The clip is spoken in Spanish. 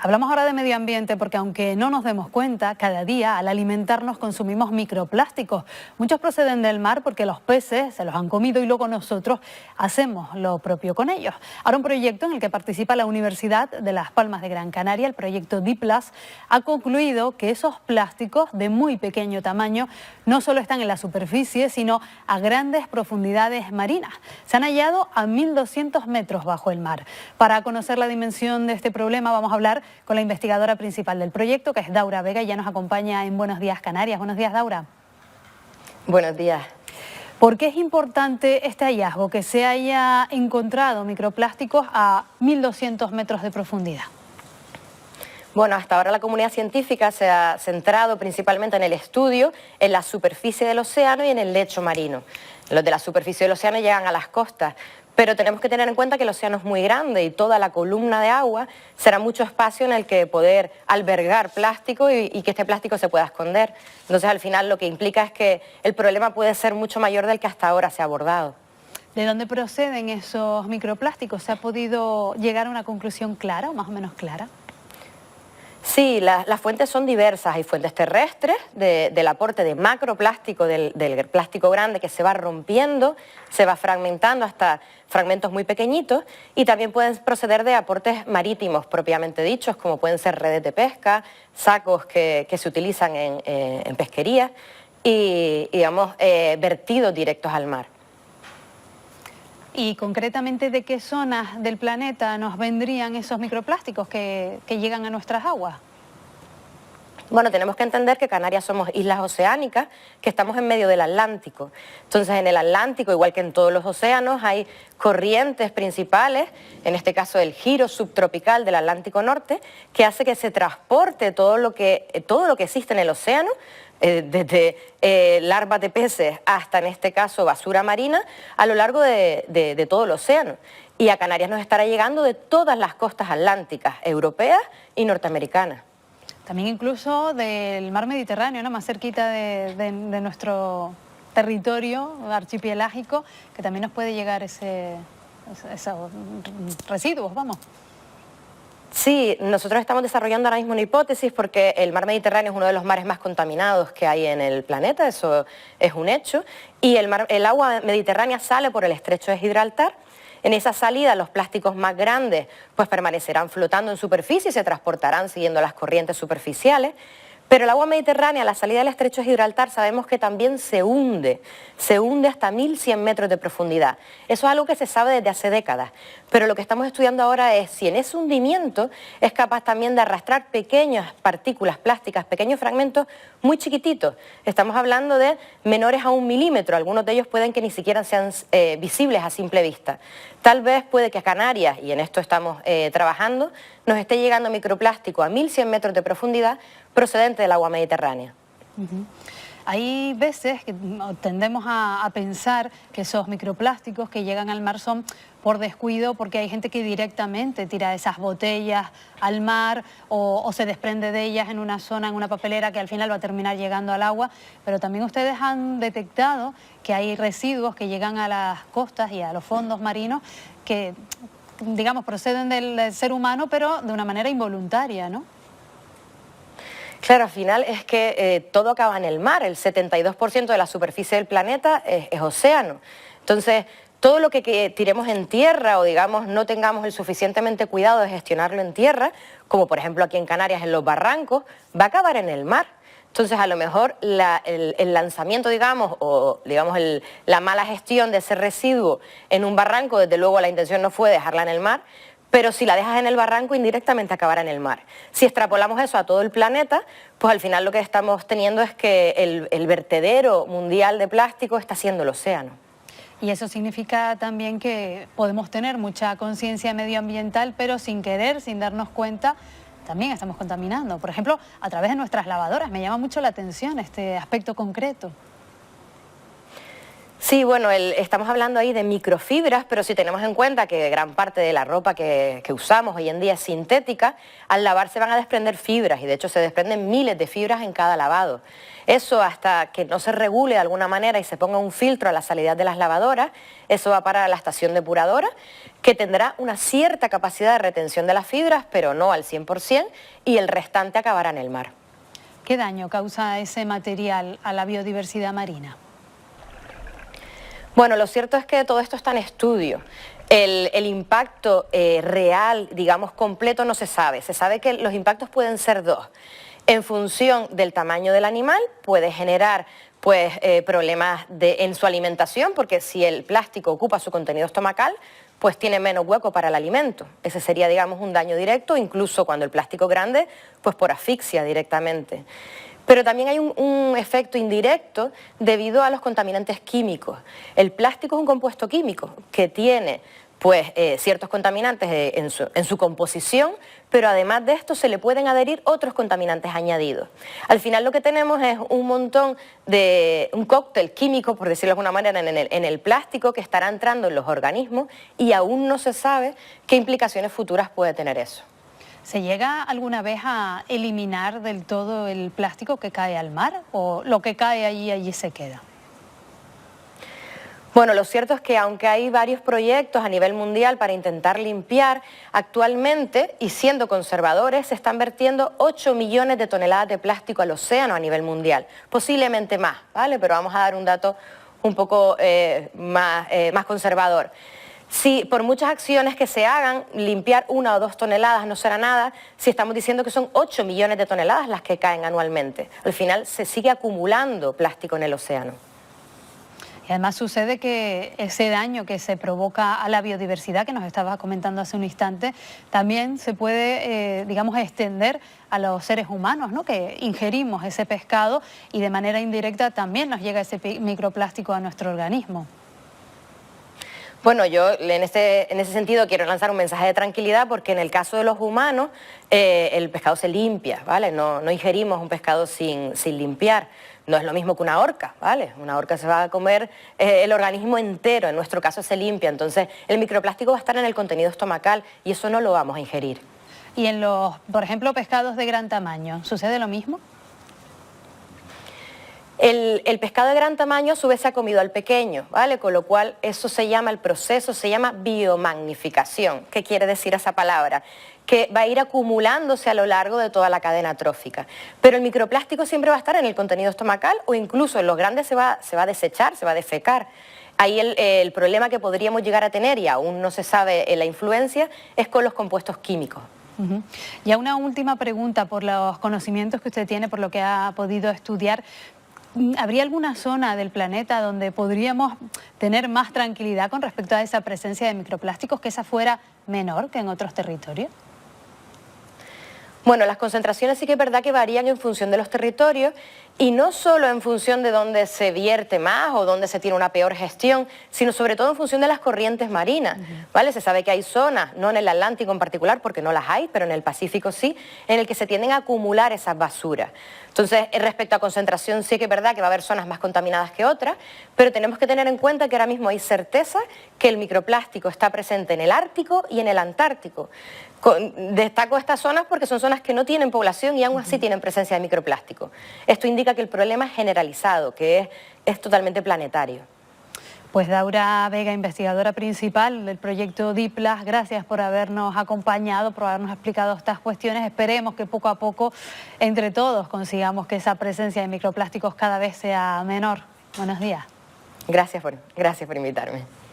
Hablamos ahora de medio ambiente porque aunque no nos demos cuenta, cada día al alimentarnos consumimos microplásticos. Muchos proceden del mar porque los peces se los han comido y luego nosotros hacemos lo propio con ellos. Ahora un proyecto en el que participa la Universidad de Las Palmas de Gran Canaria, el proyecto DIPLAS, ha concluido que esos plásticos de muy pequeño tamaño no solo están en la superficie, sino a grandes profundidades marinas. Se han hallado a 1.200 metros bajo el mar. Para conocer la dimensión de este problema vamos a hablar con la investigadora principal del proyecto, que es Daura Vega, y ya nos acompaña en Buenos Días Canarias. Buenos días, Daura. Buenos días. ¿Por qué es importante este hallazgo, que se haya encontrado microplásticos a 1.200 metros de profundidad? Bueno, hasta ahora la comunidad científica se ha centrado principalmente en el estudio en la superficie del océano y en el lecho marino. Los de la superficie del océano llegan a las costas, pero tenemos que tener en cuenta que el océano es muy grande y toda la columna de agua será mucho espacio en el que poder albergar plástico y que este plástico se pueda esconder. Entonces, al final, lo que implica es que el problema puede ser mucho mayor del que hasta ahora se ha abordado. ¿De dónde proceden esos microplásticos? ¿Se ha podido llegar a una conclusión clara o más o menos clara? Sí, las fuentes son diversas. Hay fuentes terrestres del aporte de macroplástico, del plástico grande que se va rompiendo, se va fragmentando hasta fragmentos muy pequeñitos, y también pueden proceder de aportes marítimos propiamente dichos, como pueden ser redes de pesca, sacos que se utilizan en pesquería y, digamos, vertidos directos al mar. ¿Y concretamente de qué zonas del planeta nos vendrían esos microplásticos que llegan a nuestras aguas? Bueno, tenemos que entender que Canarias somos islas oceánicas, que estamos en medio del Atlántico. Entonces, en el Atlántico, igual que en todos los océanos, hay corrientes principales, en este caso el giro subtropical del Atlántico Norte, que hace que se transporte todo lo que existe en el océano, desde larvas de peces hasta, en este caso, basura marina, a lo largo de todo el océano. Y a Canarias nos estará llegando de todas las costas atlánticas, europeas y norteamericanas. También incluso del mar Mediterráneo, ¿no? Más cerquita de nuestro territorio archipelágico, que también nos puede llegar esos residuos, vamos. Sí, nosotros estamos desarrollando ahora mismo una hipótesis porque el mar Mediterráneo es uno de los mares más contaminados que hay en el planeta, eso es un hecho, y el agua mediterránea sale por el estrecho de Gibraltar. En esa salida los plásticos más grandes pues permanecerán flotando en superficie y se transportarán siguiendo las corrientes superficiales. Pero el agua mediterránea, a la salida del estrecho de Gibraltar, sabemos que también se hunde hasta 1.100 metros de profundidad. Eso es algo que se sabe desde hace décadas, pero lo que estamos estudiando ahora es si en ese hundimiento es capaz también de arrastrar pequeñas partículas plásticas, pequeños fragmentos muy chiquititos. Estamos hablando de menores a 1 milímetro, algunos de ellos pueden que ni siquiera sean visibles a simple vista. Tal vez puede que a Canarias, y en esto estamos trabajando, nos esté llegando microplástico a 1.100 metros de profundidad procedente del agua mediterránea. Hay veces que tendemos a pensar que esos microplásticos que llegan al mar son por descuido, porque hay gente que directamente tira esas botellas al mar o se desprende de ellas en una zona, en una papelera, que al final va a terminar llegando al agua. Pero también ustedes han detectado que hay residuos que llegan a las costas y a los fondos marinos que, digamos, proceden del ser humano, pero de una manera involuntaria, ¿no? Claro, al final es que todo acaba en el mar, el 72% de la superficie del planeta es océano. Entonces, todo lo que tiremos en tierra o, digamos, no tengamos el suficientemente cuidado de gestionarlo en tierra, como por ejemplo aquí en Canarias en los barrancos, va a acabar en el mar. Entonces, a lo mejor el lanzamiento, digamos, o digamos la mala gestión de ese residuo en un barranco, desde luego la intención no fue dejarla en el mar, pero si la dejas en el barranco, indirectamente acabará en el mar. Si extrapolamos eso a todo el planeta, pues al final lo que estamos teniendo es que el vertedero mundial de plástico está siendo el océano. Y eso significa también que podemos tener mucha conciencia medioambiental, pero sin querer, sin darnos cuenta, también estamos contaminando. Por ejemplo, a través de nuestras lavadoras. Me llama mucho la atención este aspecto concreto. Sí, bueno, estamos hablando ahí de microfibras, pero si tenemos en cuenta que gran parte de la ropa que usamos hoy en día es sintética, al lavar se van a desprender fibras y de hecho se desprenden miles de fibras en cada lavado. Eso hasta que no se regule de alguna manera y se ponga un filtro a la salida de las lavadoras, eso va para la estación depuradora, que tendrá una cierta capacidad de retención de las fibras, pero no al 100%, y el restante acabará en el mar. ¿Qué daño causa ese material a la biodiversidad marina? Bueno, lo cierto es que todo esto está en estudio. El impacto real, digamos, completo no se sabe. Se sabe que los impactos pueden ser dos. En función del tamaño del animal puede generar problemas en su alimentación, porque si el plástico ocupa su contenido estomacal, pues tiene menos hueco para el alimento. Ese sería, digamos, un daño directo, incluso cuando el plástico es grande, pues por asfixia directamente. Pero también hay un efecto indirecto debido a los contaminantes químicos. El plástico es un compuesto químico que tiene ciertos contaminantes en su composición, pero además de esto se le pueden adherir otros contaminantes añadidos. Al final lo que tenemos es un cóctel químico, por decirlo de alguna manera, en el plástico que estará entrando en los organismos y aún no se sabe qué implicaciones futuras puede tener eso. ¿Se llega alguna vez a eliminar del todo el plástico que cae al mar o lo que cae allí se queda? Bueno, lo cierto es que aunque hay varios proyectos a nivel mundial para intentar limpiar, actualmente, y siendo conservadores, se están vertiendo 8 millones de toneladas de plástico al océano a nivel mundial. Posiblemente más, ¿vale? Pero vamos a dar un dato un poco más conservador. Si por muchas acciones que se hagan, limpiar 1 o 2 toneladas no será nada, si estamos diciendo que son 8 millones de toneladas las que caen anualmente. Al final se sigue acumulando plástico en el océano. Y además sucede que ese daño que se provoca a la biodiversidad, que nos estabas comentando hace un instante, también se puede, digamos, extender a los seres humanos, ¿no? Que ingerimos ese pescado y de manera indirecta también nos llega ese microplástico a nuestro organismo. Bueno, yo en ese sentido quiero lanzar un mensaje de tranquilidad porque en el caso de los humanos el pescado se limpia, ¿vale? No ingerimos un pescado sin limpiar. No es lo mismo que una orca, ¿vale? Una orca se va a comer el organismo entero, en nuestro caso se limpia. Entonces el microplástico va a estar en el contenido estomacal y eso no lo vamos a ingerir. ¿Y en los, por ejemplo, pescados de gran tamaño, sucede lo mismo? El pescado de gran tamaño a su vez se ha comido al pequeño, ¿vale? Con lo cual eso el proceso se llama biomagnificación. ¿Qué quiere decir esa palabra? Que va a ir acumulándose a lo largo de toda la cadena trófica. Pero el microplástico siempre va a estar en el contenido estomacal o incluso en los grandes se va a desechar, se va a defecar. Ahí el problema que podríamos llegar a tener, y aún no se sabe la influencia, es con los compuestos químicos. Ya una última pregunta por los conocimientos que usted tiene, por lo que ha podido estudiar. ¿Habría alguna zona del planeta donde podríamos tener más tranquilidad con respecto a esa presencia de microplásticos, que esa fuera menor que en otros territorios? Bueno, las concentraciones sí que es verdad que varían en función de los territorios y no solo en función de dónde se vierte más o dónde se tiene una peor gestión, sino sobre todo en función de las corrientes marinas, ¿vale? Se sabe que hay zonas, no en el Atlántico en particular porque no las hay, pero en el Pacífico sí, en el que se tienden a acumular esas basuras. Entonces, respecto a concentración sí que es verdad que va a haber zonas más contaminadas que otras, pero tenemos que tener en cuenta que ahora mismo hay certeza que el microplástico está presente en el Ártico y en el Antártico. Destaco estas zonas porque son zonas que no tienen población y aún así tienen presencia de microplástico. Esto indica que el problema es generalizado, que es totalmente planetario. Pues Daura Vega, investigadora principal del proyecto DIPLAS, gracias por habernos acompañado, por habernos explicado estas cuestiones. Esperemos que poco a poco, entre todos, consigamos que esa presencia de microplásticos cada vez sea menor. Buenos días. Gracias por invitarme.